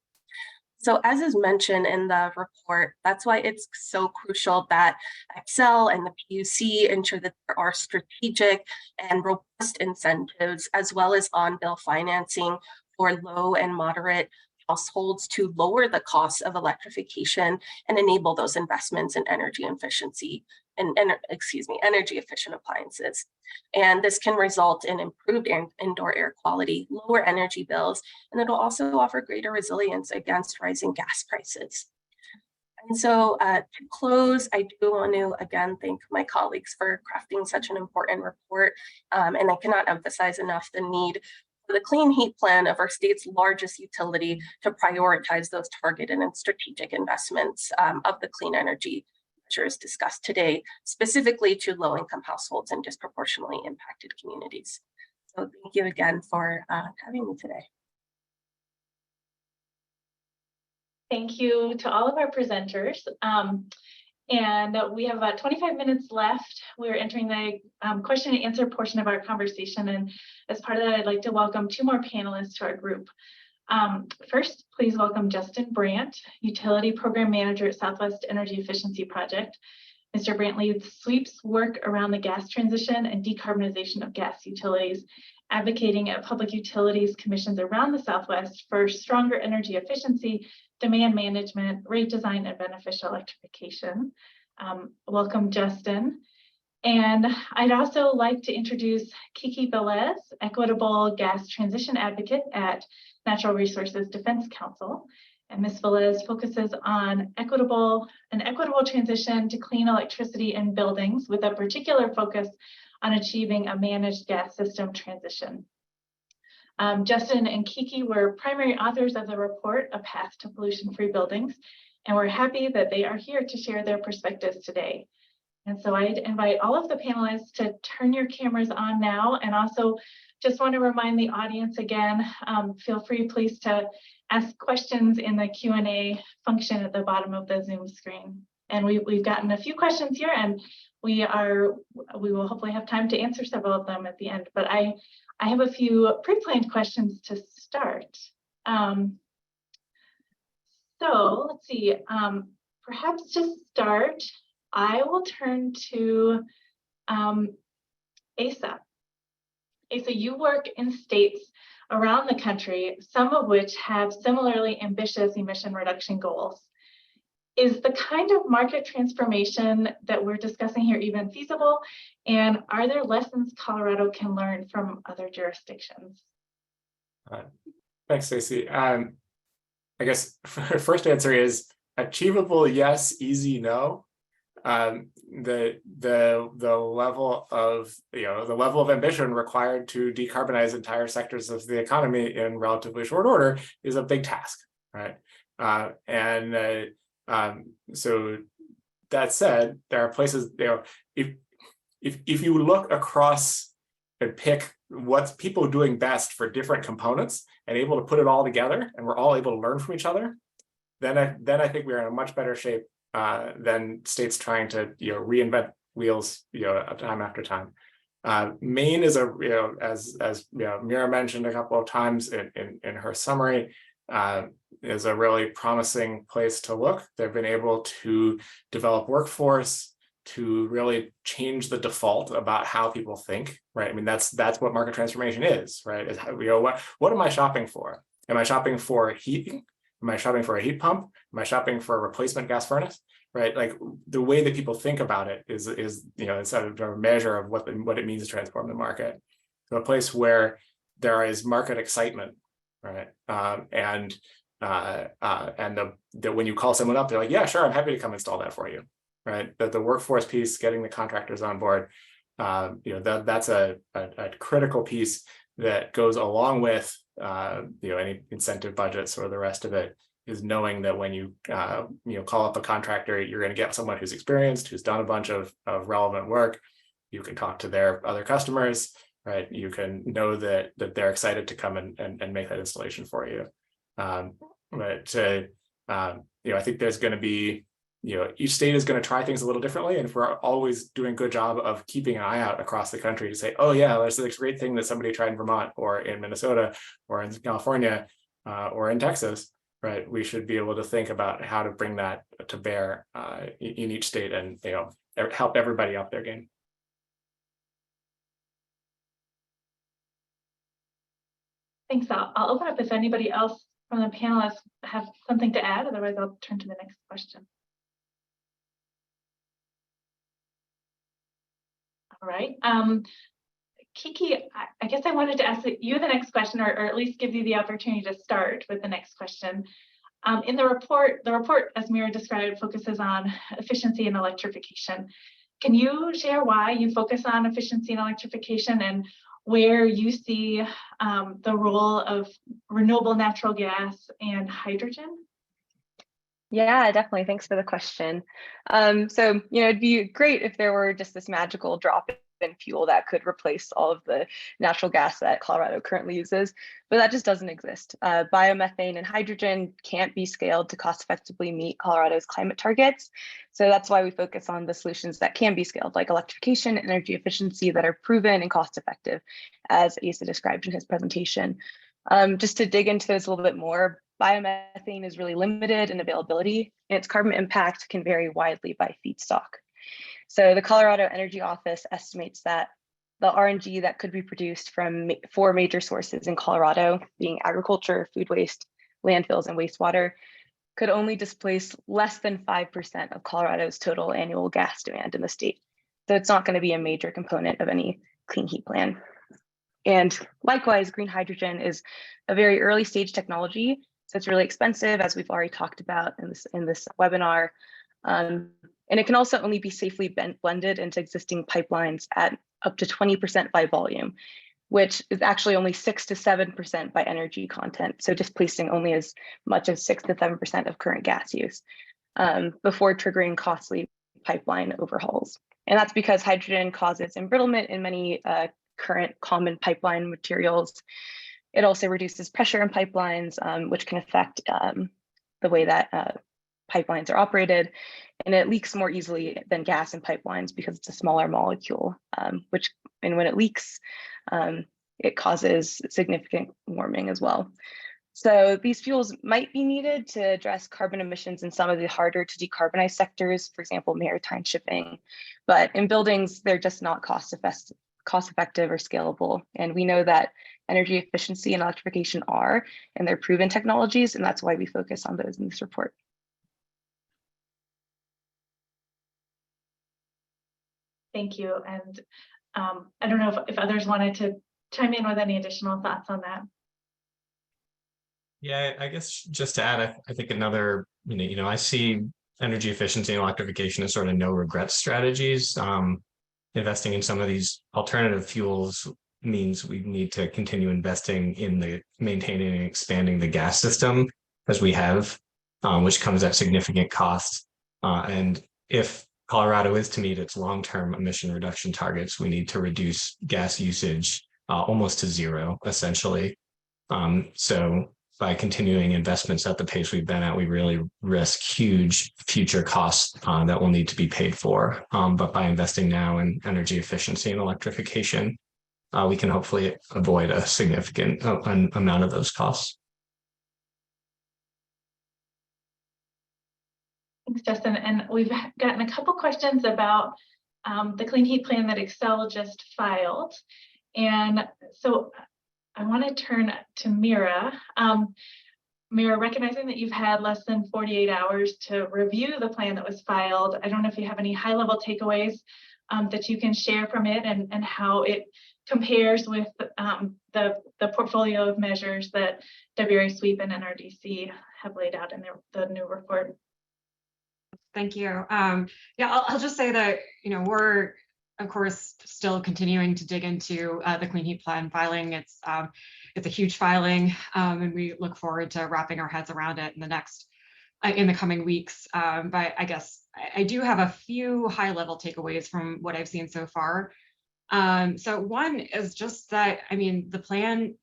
So as is mentioned in the report, that's why it's so crucial that Xcel and the PUC ensure that there are strategic and robust incentives, as well as on-bill financing for low and moderate households to lower the cost of electrification and enable those investments in energy efficiency and energy efficient appliances. And this can result in improved indoor air quality, lower energy bills, and it'll also offer greater resilience against rising gas prices. And so to close, I do want to again thank my colleagues for crafting such an important report. And I cannot emphasize enough the need for the clean heat plan of our state's largest utility to prioritize those targeted and strategic investments of the clean energy measures discussed today, specifically to low-income households and disproportionately impacted communities. So thank you again for having me today. Thank you to all of our presenters. And we have about 25 minutes left. We're entering the question and answer portion of our conversation. And as part of that, I'd like to welcome 2 more panelists to our group. First, please welcome Justin Brandt, Utility Program Manager at Southwest Energy Efficiency Project. Mr. Brandt leads SWEEP's work around the gas transition and decarbonization of gas utilities, advocating at public utilities commissions around the Southwest for stronger energy efficiency, demand management, rate design, and beneficial electrification. Welcome, Justin. And I'd also like to introduce Kiki Velez, Equitable Gas Transition Advocate at Natural Resources Defense Council. And Ms. Velez focuses on an equitable transition to clean electricity in buildings with a particular focus on achieving a managed gas system transition. Justin and Kiki were primary authors of the report, A Path to Pollution-Free Buildings, and we're happy that they are here to share their perspectives today. And so I'd invite all of the panelists to turn your cameras on now, and also just want to remind the audience again, feel free please to ask questions in the Q&A function at the bottom of the Zoom screen. And we've gotten a few questions here, and we will hopefully have time to answer several of them at the end, but I have a few pre-planned questions to start. So let's see, perhaps to start, I will turn to Asa. Asa, you work in states around the country, some of which have similarly ambitious emission reduction goals. Is the kind of market transformation that we're discussing here even feasible? And are there lessons Colorado can learn from other jurisdictions? Thanks, Stacey. I guess first answer is achievable, yes, easy, no. The level of ambition required to decarbonize entire sectors of the economy in relatively short order is a big task, right? So that said, there are places, if you look across and pick what's people doing best for different components and able to put it all together, and we're all able to learn from each other, then I think we're in a much better shape than states trying to reinvent wheels time after time. Maine is as Mira mentioned a couple of times in her summary, is a really promising place to look. They've been able to develop workforce to really change the default about how people think, right? I mean, that's what market transformation is, right? Is what am I shopping for? Am I shopping for heating? Am I shopping for a heat pump? Am I shopping for a replacement gas furnace? Right? Like the way that people think about it is sort of a measure of what it means to transform the market. So a place where there is market excitement, right? And when you call someone up, they're like, yeah, sure, I'm happy to come install that for you, right? The workforce piece, getting the contractors on board, that's a critical piece that goes along with any incentive budgets or the rest of it, is knowing that when you call up a contractor, you're going to get someone who's experienced, who's done a bunch of relevant work. You can talk to their other customers, right? You can know that they're excited to come and make that installation for you. I think there's going to be, each state is going to try things a little differently. And if we're always doing a good job of keeping an eye out across the country to say, oh yeah, there's this great thing that somebody tried in Vermont or in Minnesota or in California or in Texas, right? We should be able to think about how to bring that to bear in each state and, help everybody up their game. Thanks. I'll open up if anybody else from the panelists have something to add. Otherwise, I'll turn to the next question. All right. Kiki, I guess I wanted to ask you the next question, or at least give you the opportunity to start with the next question. In the report, as Mira described, focuses on efficiency and electrification. Can you share why you focus on efficiency and electrification and where you see the role of renewable natural gas and hydrogen? Yeah, definitely. Thanks for the question. So, it'd be great if there were just this magical drop in fuel that could replace all of the natural gas that Colorado currently uses, but that just doesn't exist. Biomethane and hydrogen can't be scaled to cost effectively meet Colorado's climate targets. So that's why we focus on the solutions that can be scaled, like electrification, energy efficiency, that are proven and cost effective, as Asa described in his presentation. Just to dig into this a little bit more, biomethane is really limited in availability, and its carbon impact can vary widely by feedstock. So the Colorado Energy Office estimates that the RNG that could be produced from 4 major sources in Colorado, being agriculture, food waste, landfills, and wastewater, could only displace less than 5% of Colorado's total annual gas demand in the state. So it's not going to be a major component of any clean heat plan. And likewise, green hydrogen is a very early stage technology. So it's really expensive, as we've already talked about in this webinar. And it can also only be safely blended into existing pipelines at up to 20% by volume, which is actually only 6 to 7% by energy content. So displacing only as much as 6 to 7% of current gas use before triggering costly pipeline overhauls. And that's because hydrogen causes embrittlement in many current common pipeline materials. It also reduces pressure in pipelines, which can affect the way that pipelines are operated, and it leaks more easily than gas in pipelines because it's a smaller molecule, and when it leaks, it causes significant warming as well. So these fuels might be needed to address carbon emissions in some of the harder to decarbonize sectors, for example, maritime shipping, but in buildings, they're just not cost effective or scalable. And we know that energy efficiency and electrification are, and they're proven technologies, and that's why we focus on those in this report. Thank you. And I don't know if others wanted to chime in with any additional thoughts on that. Yeah, I guess just to add, I think another, I see energy efficiency and electrification as sort of no regret strategies. Investing in some of these alternative fuels means we need to continue investing in the maintaining and expanding the gas system as we have, which comes at significant cost. And if Colorado is to meet its long-term emission reduction targets, we need to reduce gas usage almost to zero, essentially. So by continuing investments at the pace we've been at, we really risk huge future costs that will need to be paid for. But by investing now in energy efficiency and electrification, we can hopefully avoid a significant amount of those costs. Thanks, Justin. And we've gotten a couple questions about the Clean Heat Plan that Xcel just filed. And so I want to turn to Mira. Mira, recognizing that you've had less than 48 hours to review the plan that was filed, I don't know if you have any high-level takeaways that you can share from it and how it compares with the portfolio of measures that WRA, SWEEP, and NRDC have laid out in the new report. Thank you. Yeah, I'll just say that, we're, of course, still continuing to dig into the Clean Heat Plan filing. It's it's a huge filing, and we look forward to wrapping our heads around it in the coming weeks. But I guess I do have a few high-level takeaways from what I've seen so far. So one is just that, I mean, the plan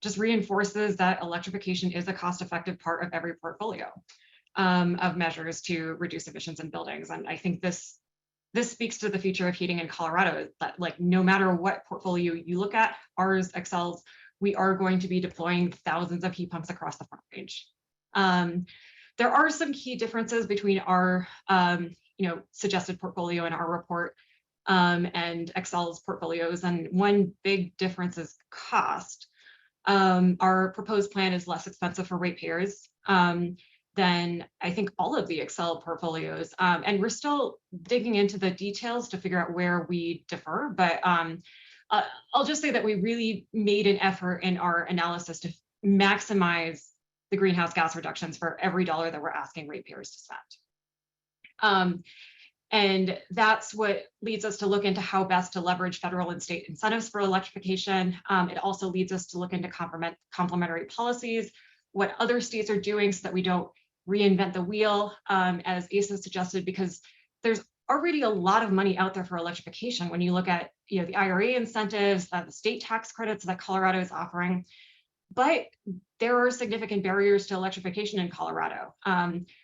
just reinforces that electrification is a cost-effective part of every portfolio of measures to reduce emissions in buildings. And I think this speaks to the future of heating in Colorado, that like no matter what portfolio you look at, ours, Xcel's, we are going to be deploying thousands of heat pumps across the Front Range. There are some key differences between our suggested portfolio in our report and Xcel's portfolios. And one big difference is cost. Our proposed plan is less expensive for ratepayers than I think all of the Xcel portfolios. And we're still digging into the details to figure out where we differ. But I'll just say that we really made an effort in our analysis to maximize the greenhouse gas reductions for every dollar that we're asking ratepayers to spend. And that's what leads us to look into how best to leverage federal and state incentives for electrification. It also leads us to look into complementary policies, what other states are doing so that we don't reinvent the wheel, as Asa suggested, because there's already a lot of money out there for electrification. When you look at the IRA incentives, the state tax credits that Colorado is offering, but there are significant barriers to electrification in Colorado,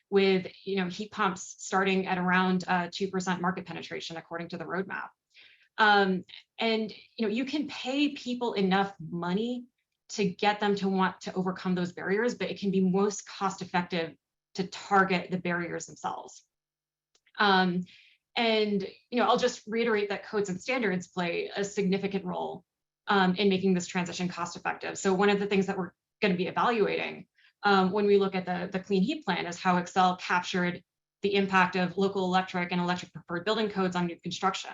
with heat pumps starting at around 2% market penetration according to the roadmap. And you can pay people enough money to get them to want to overcome those barriers, but it can be most cost effective to target the barriers themselves. And I'll just reiterate that codes and standards play a significant role in making this transition cost effective. So one of the things that we're going to be evaluating when we look at the clean heat plan is how Xcel captured the impact of local electric and electric preferred building codes on new construction.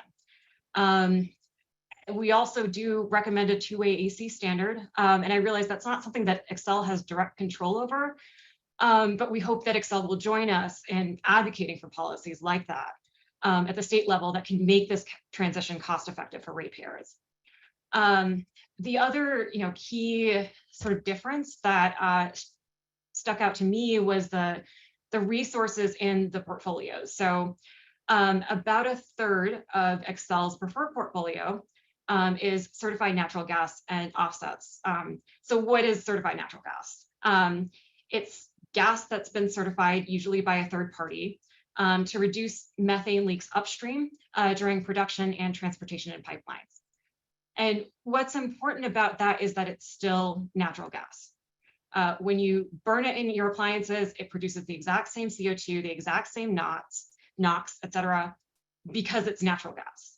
We also do recommend a two-way AC standard, and I realize that's not something that Xcel has direct control over, but we hope that Xcel will join us in advocating for policies like that at the state level that can make this transition cost effective for ratepayers. The other key sort of difference that stuck out to me was the resources in the portfolios. So about a third of Xcel's preferred portfolio is certified natural gas and offsets. So what is certified natural gas? It's gas that's been certified usually by a third party to reduce methane leaks upstream during production and transportation in pipelines. And what's important about that is that it's still natural gas. When you burn it in your appliances, it produces the exact same CO2, the exact same NOx, et cetera, because it's natural gas.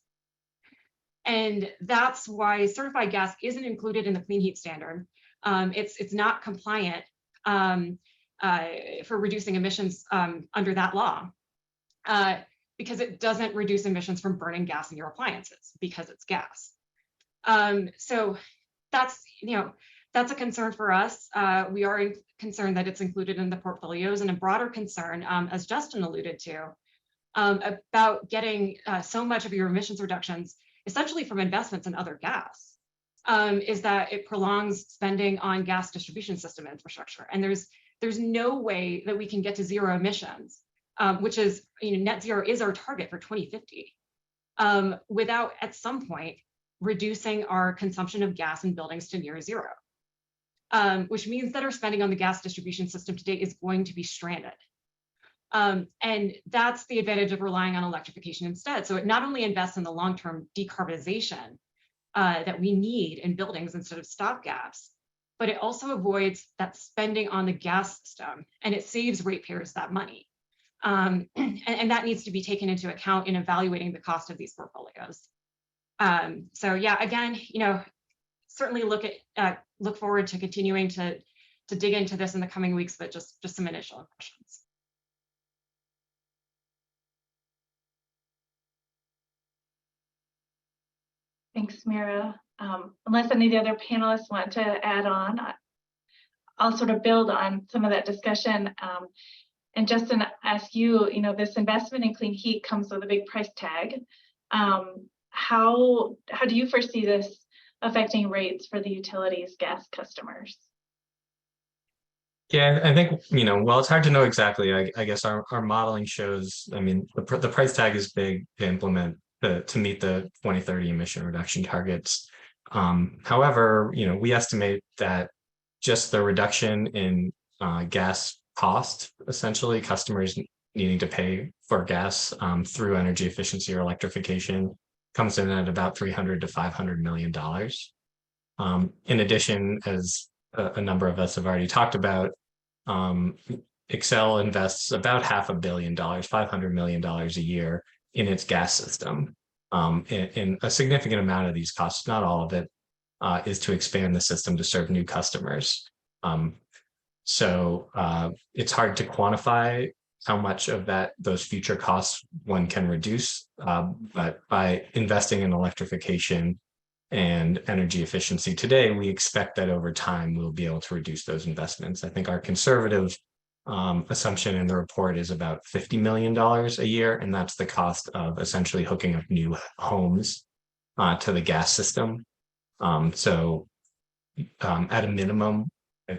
And that's why certified gas isn't included in the clean heat standard. It's not compliant for reducing emissions under that law because it doesn't reduce emissions from burning gas in your appliances because it's gas. So that's a concern for us. We are concerned that it's included in the portfolios, and a broader concern, as Justin alluded to, about getting so much of your emissions reductions essentially from investments in other gas, is that it prolongs spending on gas distribution system infrastructure. And there's no way that we can get to zero emissions, which is, net zero is our target for 2050, without at some point reducing our consumption of gas in buildings to near zero, which means that our spending on the gas distribution system today is going to be stranded. And that's the advantage of relying on electrification instead. So it not only invests in the long-term decarbonization that we need in buildings instead of stopgaps, but it also avoids that spending on the gas system, and it saves ratepayers that money. And that needs to be taken into account in evaluating the cost of these portfolios. So yeah, again, certainly look forward to continuing to dig into this in the coming weeks, but just some initial impressions. Thanks, Mira. Unless any of the other panelists want to add on, I'll sort of build on some of that discussion. And Justin, ask you, this investment in clean heat comes with a big price tag. How do you foresee this affecting rates for the utilities gas customers? Yeah, I think, well, it's hard to know exactly. I guess our modeling shows, I mean, the price tag is big to implement to meet the 2030 emission reduction targets. However, we estimate that just the reduction in gas cost, essentially customers needing to pay for gas through energy efficiency or electrification, comes in at about $300 to $500 million. In addition, as a number of us have already talked about, Xcel invests about $500 million, $500 million a year in its gas system. And a significant amount of these costs, not all of it, is to expand the system to serve new customers. So it's hard to quantify how much of those future costs one can reduce, but by investing in electrification and energy efficiency today, we expect that over time we'll be able to reduce those investments. I think our conservative assumption in the report is about $50 million a year, and that's the cost of essentially hooking up new homes to the gas system. So at a minimum,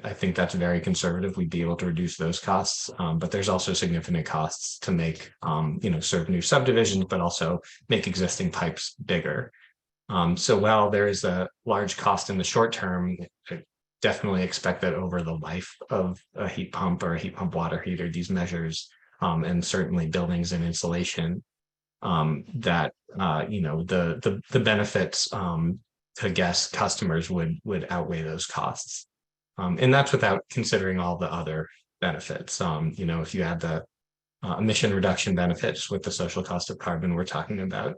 I think that's very conservative. We'd be able to reduce those costs, but there's also significant costs to make, serve new subdivisions, but also make existing pipes bigger. So while there is a large cost in the short term, I definitely expect that over the life of a heat pump or a heat pump water heater, these measures, and certainly buildings and insulation, that the benefits to gas customers would outweigh those costs. And that's without considering all the other benefits. If you add the emission reduction benefits with the social cost of carbon, we're talking about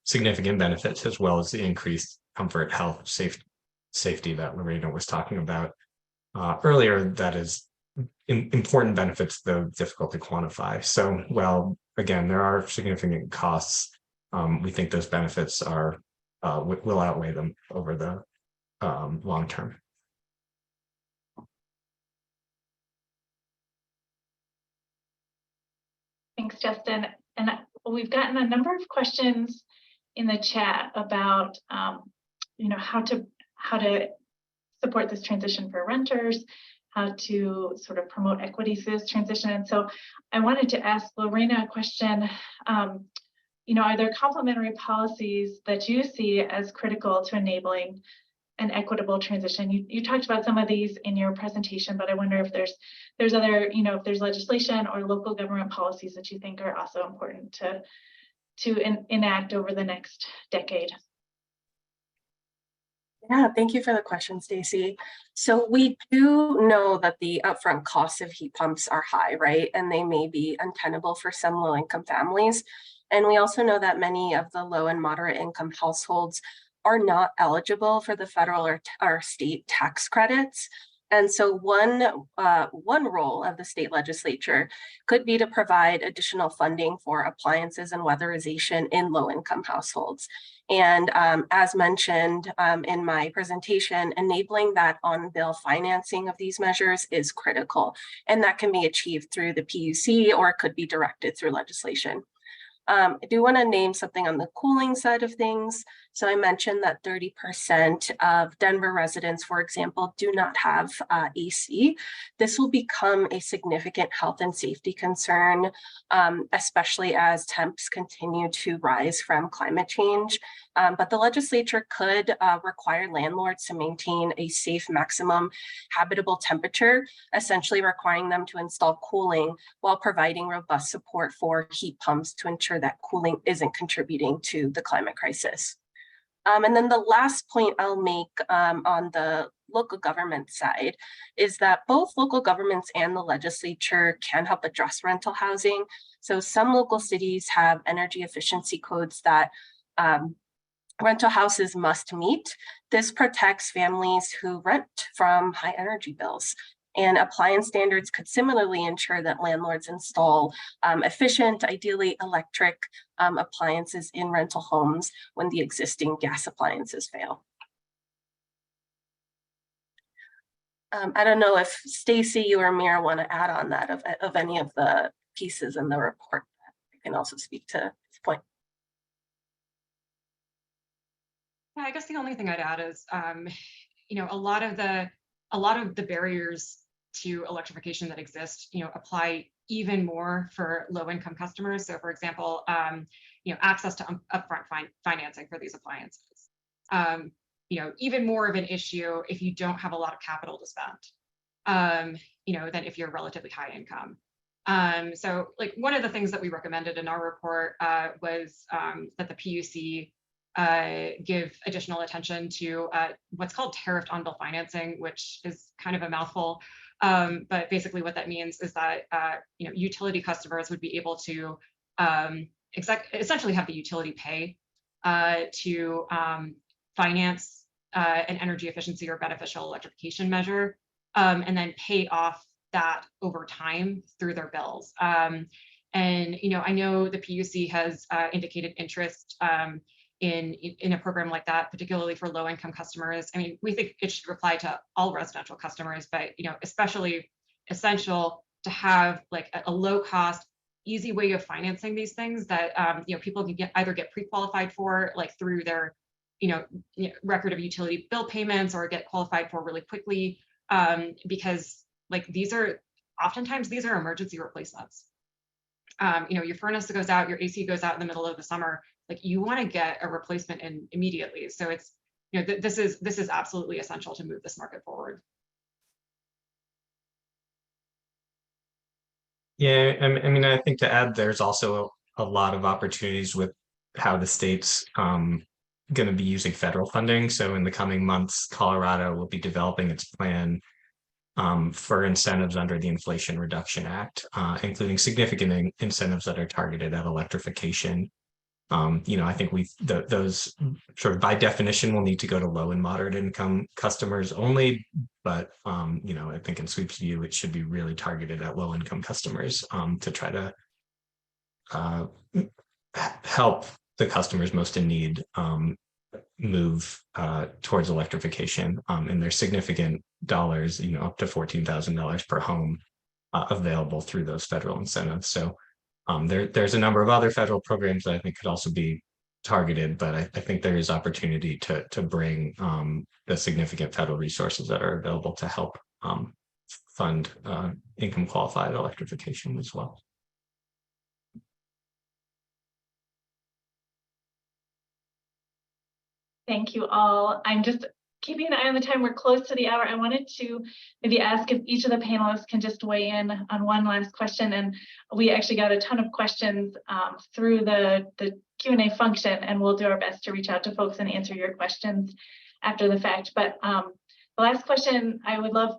significant benefits, as well as the increased comfort, health, safety that Lorena was talking about earlier. That is important benefits, though difficult to quantify. So, well, again, there are significant costs. We think those benefits will outweigh them over the long term. Thanks, Justin. And we've gotten a number of questions in the chat about, how to support this transition for renters, how to sort of promote equity to this transition. And so I wanted to ask Lorena a question. Are there complementary policies that you see as critical to enabling an equitable transition? You talked about some of these in your presentation, but I wonder if there's other, if there's legislation or local government policies that you think are also important to enact over the next decade. Yeah, thank you for the question, Stacy. So we do know that the upfront costs of heat pumps are high, right? And they may be untenable for some low-income families. And we also know that many of the low and moderate income households are not eligible for the federal or state tax credits. And so one role of the state legislature could be to provide additional funding for appliances and weatherization in low-income households. And as mentioned in my presentation, enabling that on-bill financing of these measures is critical. And that can be achieved through the PUC, or it could be directed through legislation. I do want to name something on the cooling side of things. So I mentioned that 30% of Denver residents, for example, do not have AC. This will become a significant health and safety concern, especially as temps continue to rise from climate change. But the legislature could require landlords to maintain a safe maximum habitable temperature, essentially requiring them to install cooling while providing robust support for heat pumps to ensure that cooling isn't contributing to the climate crisis. And then the last point I'll make on the local government side is that both local governments and the legislature can help address rental housing. So some local cities have energy efficiency codes that rental houses must meet. This protects families who rent from high energy bills. And appliance standards could similarly ensure that landlords install efficient, ideally electric appliances in rental homes when the existing gas appliances fail. I don't know if Stacy, you or Mira want to add on that of any of the pieces in the report. I can also speak to this point. Yeah, I guess the only thing I'd add is, you know, a lot of the barriers to electrification that exist, you know, apply even more for low-income customers. So, for example, you know, access to upfront financing for these appliances. You know, even more of an issue if you don't have a lot of capital to spend, you know, than if you're relatively high income. So, like, one of the things that we recommended in our report was that the PUC give additional attention to what's called tariffed on-bill financing, which is kind of a mouthful. But basically what that means is that you know, utility customers would be able to essentially have the utility pay to finance an energy efficiency or beneficial electrification measure, and then pay off that over time through their bills. And you know, I know the PUC has indicated interest in a program like that, particularly for low-income customers. I mean, we think it should apply to all residential customers, but you know, especially essential to have like a low-cost, easy way of financing these things that you know, people can either get pre-qualified for, like through their you know record of utility bill payments, or get qualified for really quickly, because like oftentimes these are emergency replacements. You know, your furnace goes out, your AC goes out in the middle of the summer, like you want to get a replacement in immediately. So it's, you know, this is absolutely essential to move this market forward. Yeah, I mean, I think to add, there's also a lot of opportunities with how the state's going to be using federal funding. So in the coming months, Colorado will be developing its plan for incentives under the Inflation Reduction Act, including significant incentives that are targeted at electrification. You know, I think those sort of by definition will need to go to low and moderate income customers only, but you know, I think in SWEEP's view, it should be really targeted at low income customers to try to help the customers most in need move towards electrification. And there's significant dollars, you know, up to $14,000 per home available through those federal incentives. So there's a number of other federal programs that I think could also be targeted, but I think there is opportunity to bring the significant federal resources that are available to help fund income qualified electrification as well. Thank you all. I'm just keeping an eye on the time. We're close to the hour. I wanted to maybe ask if each of the panelists can just weigh in on one last question. And we actually got a ton of questions through the Q&A function, and we'll do our best to reach out to folks and answer your questions after the fact. But the last question I would love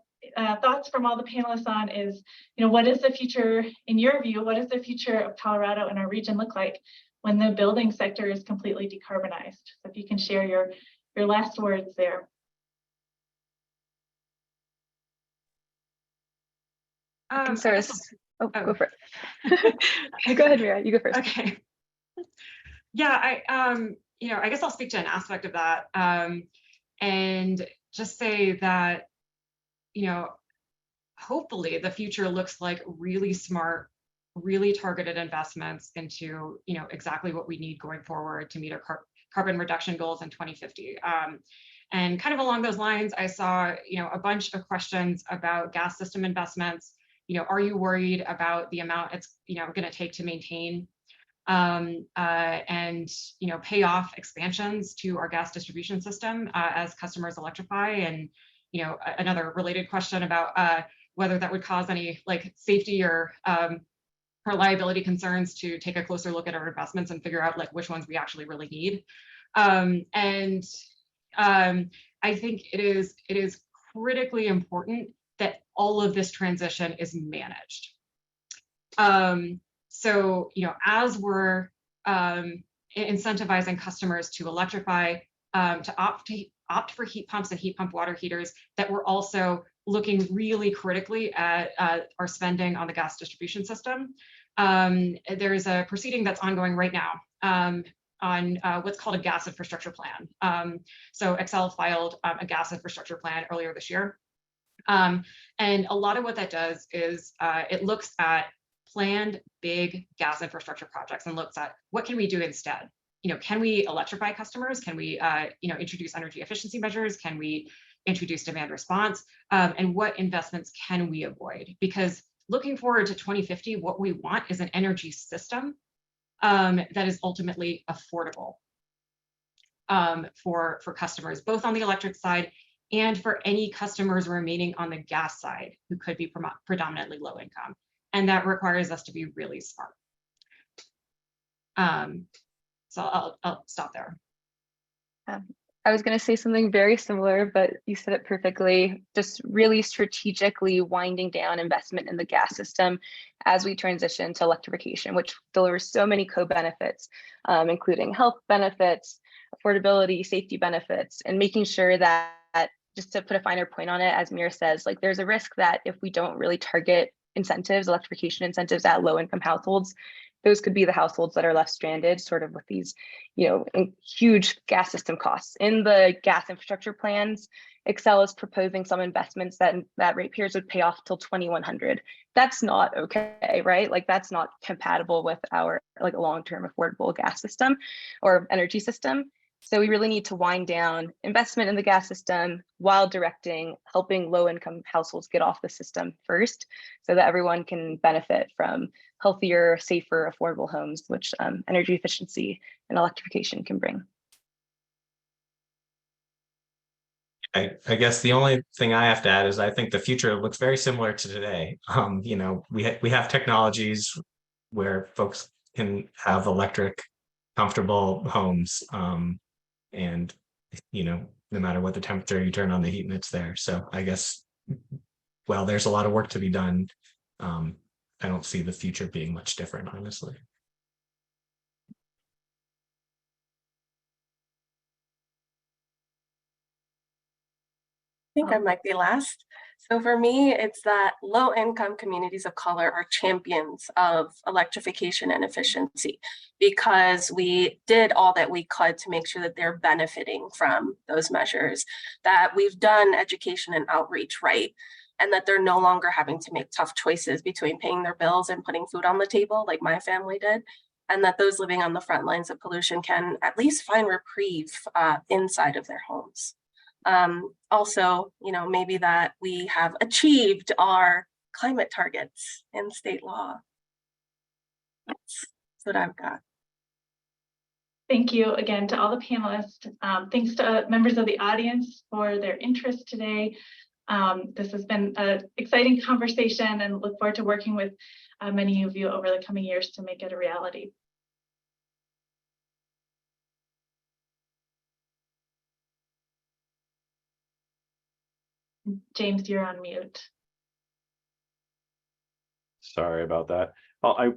thoughts from all the panelists on is, you know, what is the future, in your view, what does the future of Colorado and our region look like when the building sector is completely decarbonized? So if you can share your last words there. Go for it. Go ahead, Mira. You go first. Okay. Yeah, you know, I guess I'll speak to an aspect of that, and just say that, you know, hopefully the future looks like really smart, really targeted investments into, you know, exactly what we need going forward to meet our carbon reduction goals in 2050. And kind of along those lines, I saw, you know, a bunch of questions about gas system investments. You know, are you worried about the amount it's, you know, going to take to maintain and, you know, pay off expansions to our gas distribution system as customers electrify? And, you know, another related question about whether that would cause any like safety or reliability concerns to take a closer look at our investments and figure out like which ones we actually really need. And I think it is critically important that all of this transition is managed. So, you know, as we're incentivizing customers to electrify, to opt for heat pumps and heat pump water heaters, that we're also looking really critically at our spending on the gas distribution system. There's a proceeding that's ongoing right now on what's called a gas infrastructure plan. So Xcel filed a gas infrastructure plan earlier this year. And a lot of what that does is it looks at planned big gas infrastructure projects and looks at what can we do instead. can we electrify customers? Can we, introduce energy efficiency measures? Can we introduce demand response? And what investments can we avoid? Because looking forward to 2050, what we want is an energy system that is ultimately affordable for customers, both on the electric side and for any customers remaining on the gas side who could be predominantly low income. And that requires us to be really smart. So I'll stop there. I was going to say something very similar, but you said it perfectly. Just really strategically winding down investment in the gas system as we transition to electrification, which delivers so many co-benefits, including health benefits, affordability, safety benefits, and making sure that, just to put a finer point on it, as Mira says, like there's a risk that if we don't really target incentives, electrification incentives at low income households, those could be the households that are left stranded sort of with these, huge gas system costs. In the gas infrastructure plans, Xcel is proposing some investments that ratepayers would pay off till 2100. That's not okay, right? Like that's not compatible with our long-term affordable gas system or energy system. So we really need to wind down investment in the gas system while helping low-income households get off the system first, so that everyone can benefit from healthier, safer, affordable homes, which energy efficiency and electrification can bring. I guess the only thing I have to add is I think the future looks very similar to today. We have technologies where folks can have electric, comfortable homes. And, no matter what the temperature, you turn on the heat and it's there. So I guess, well, there's a lot of work to be done. I don't see the future being much different, honestly. I think I might be last. So for me, it's that low-income communities of color are champions of electrification and efficiency because we did all that we could to make sure that they're benefiting from those measures, that we've done education and outreach right, and that they're no longer having to make tough choices between paying their bills and putting food on the table like my family did, and that those living on the front lines of pollution can at least find reprieve inside of their homes. Also, maybe that we have achieved our climate targets in state law. That's what I've got. Thank you again to all the panelists. Thanks to members of the audience for their interest today. This has been an exciting conversation and look forward to working with many of you over the coming years to make it a reality. James, you're on mute. Sorry about that. Well, I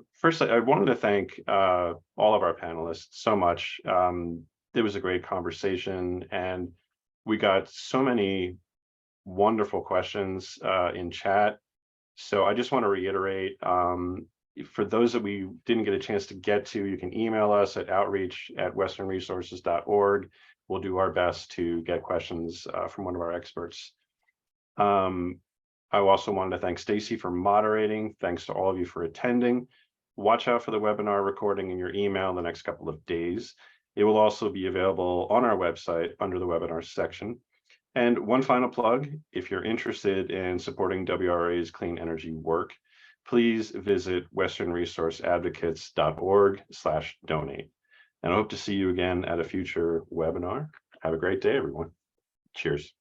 wanted to thank all of our panelists so much. It was a great conversation and we got so many wonderful questions in chat. So I just want to reiterate, for those that we didn't get a chance to get to, you can email us at outreach@westernresources.org. We'll do our best to get questions from one of our experts. I also wanted to thank Stacy for moderating. Thanks to all of you for attending. Watch out for the webinar recording in your email in the next couple of days. It will also be available on our website under the webinar section. And one final plug, if you're interested in supporting WRA's clean energy work, please visit westernresourceadvocates.org/donate. And I hope to see you again at a future webinar. Have a great day, everyone. Cheers.